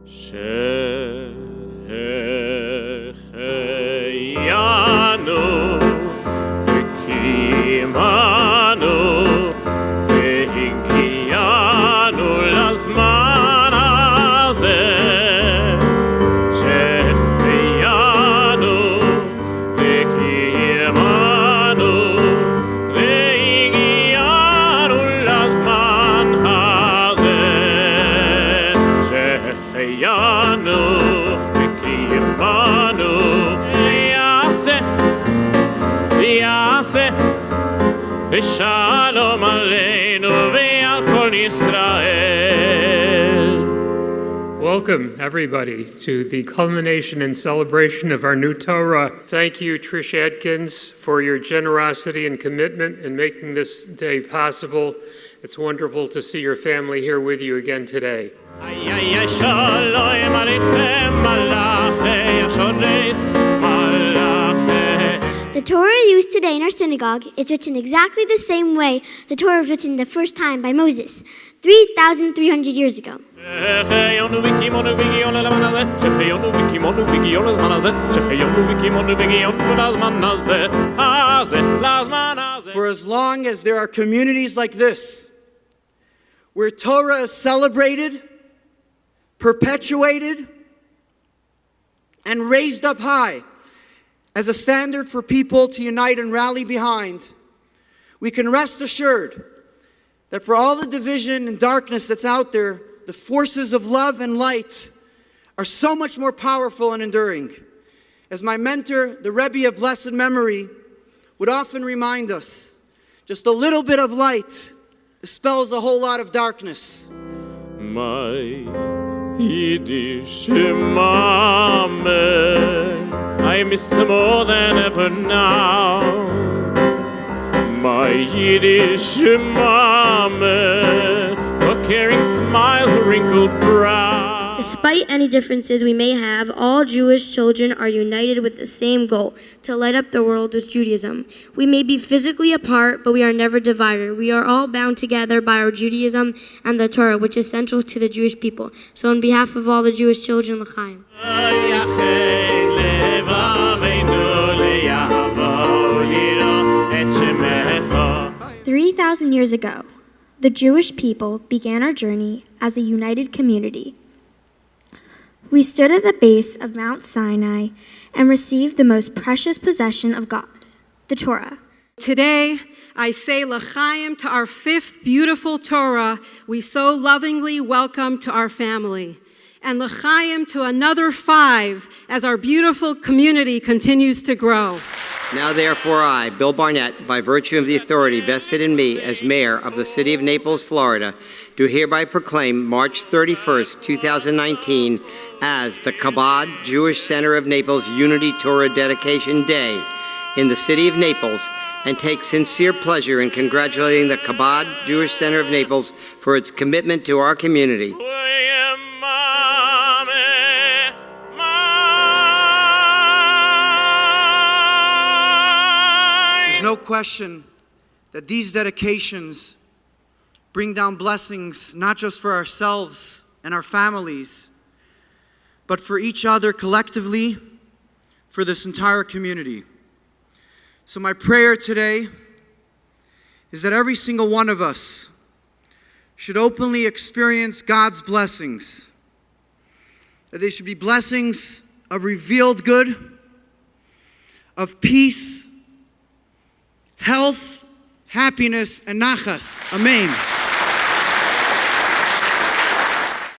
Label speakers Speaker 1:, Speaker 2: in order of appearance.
Speaker 1: שהחיינו וקיימנו והגיענו לזמן הזה. שהחיינו וקיימנו והגיענו לזמן הזה. שהחיינו וקיימנו יעשה ושלום עלינו ועל כל ישראל.
Speaker 2: Welcome, everybody, to the culmination and celebration of our new Torah. Thank you, Trish Adkins, for your generosity and commitment in making this day possible. It's wonderful to see your family here with you again today.
Speaker 1: Shalom aleichem malachei ashoreis malachei.
Speaker 3: The Torah used today in our synagogue is written exactly the same way the Torah was written the first time by Moses, 3,300 years ago.
Speaker 4: For as long as there are communities like this, where Torah is celebrated, perpetuated, and raised up high as a standard for people to unite and rally behind, we can rest assured that for all the division and darkness that's out there, the forces of love and light are so much more powerful and enduring. As my mentor, the Rebbe of blessed memory, would often remind us, just a little bit of light dispels a whole lot of darkness.
Speaker 1: My Yiddish mama, I miss more than ever now. My Yiddish mama, her caring smile, her wrinkled brow.
Speaker 5: Despite any differences we may have, all Jewish children are united with the same goal, to light up the world with Judaism. We may be physically apart, but we are never divided. We are all bound together by our Judaism and the Torah, which is central to the Jewish people. So on behalf of all the Jewish children, l'chaim.
Speaker 6: 3,000 years ago, the Jewish people began our journey as a united community. We stood at the base of Mount Sinai and received the most precious possession of God, the Torah.
Speaker 7: Today, I say l'chaim to our fifth beautiful Torah we so lovingly welcome to our family, and l'chaim to another 5 as our beautiful community continues to grow.
Speaker 8: Now therefore I, Bill Barnett, by virtue of the authority vested in me as mayor of the city of Naples, Florida, do hereby proclaim March 31st, 2019 as the Chabad Jewish Center of Naples Unity Torah Dedication Day in the city of Naples, and take sincere pleasure in congratulating the Chabad Jewish Center of Naples for its commitment to our community.
Speaker 4: No question that these dedications bring down blessings not just for ourselves and our families, but for each other collectively, for this entire community. So my prayer today is that every single one of us should openly experience God's blessings, that they should be blessings of revealed good, of peace, health, happiness, and nachas. Amen.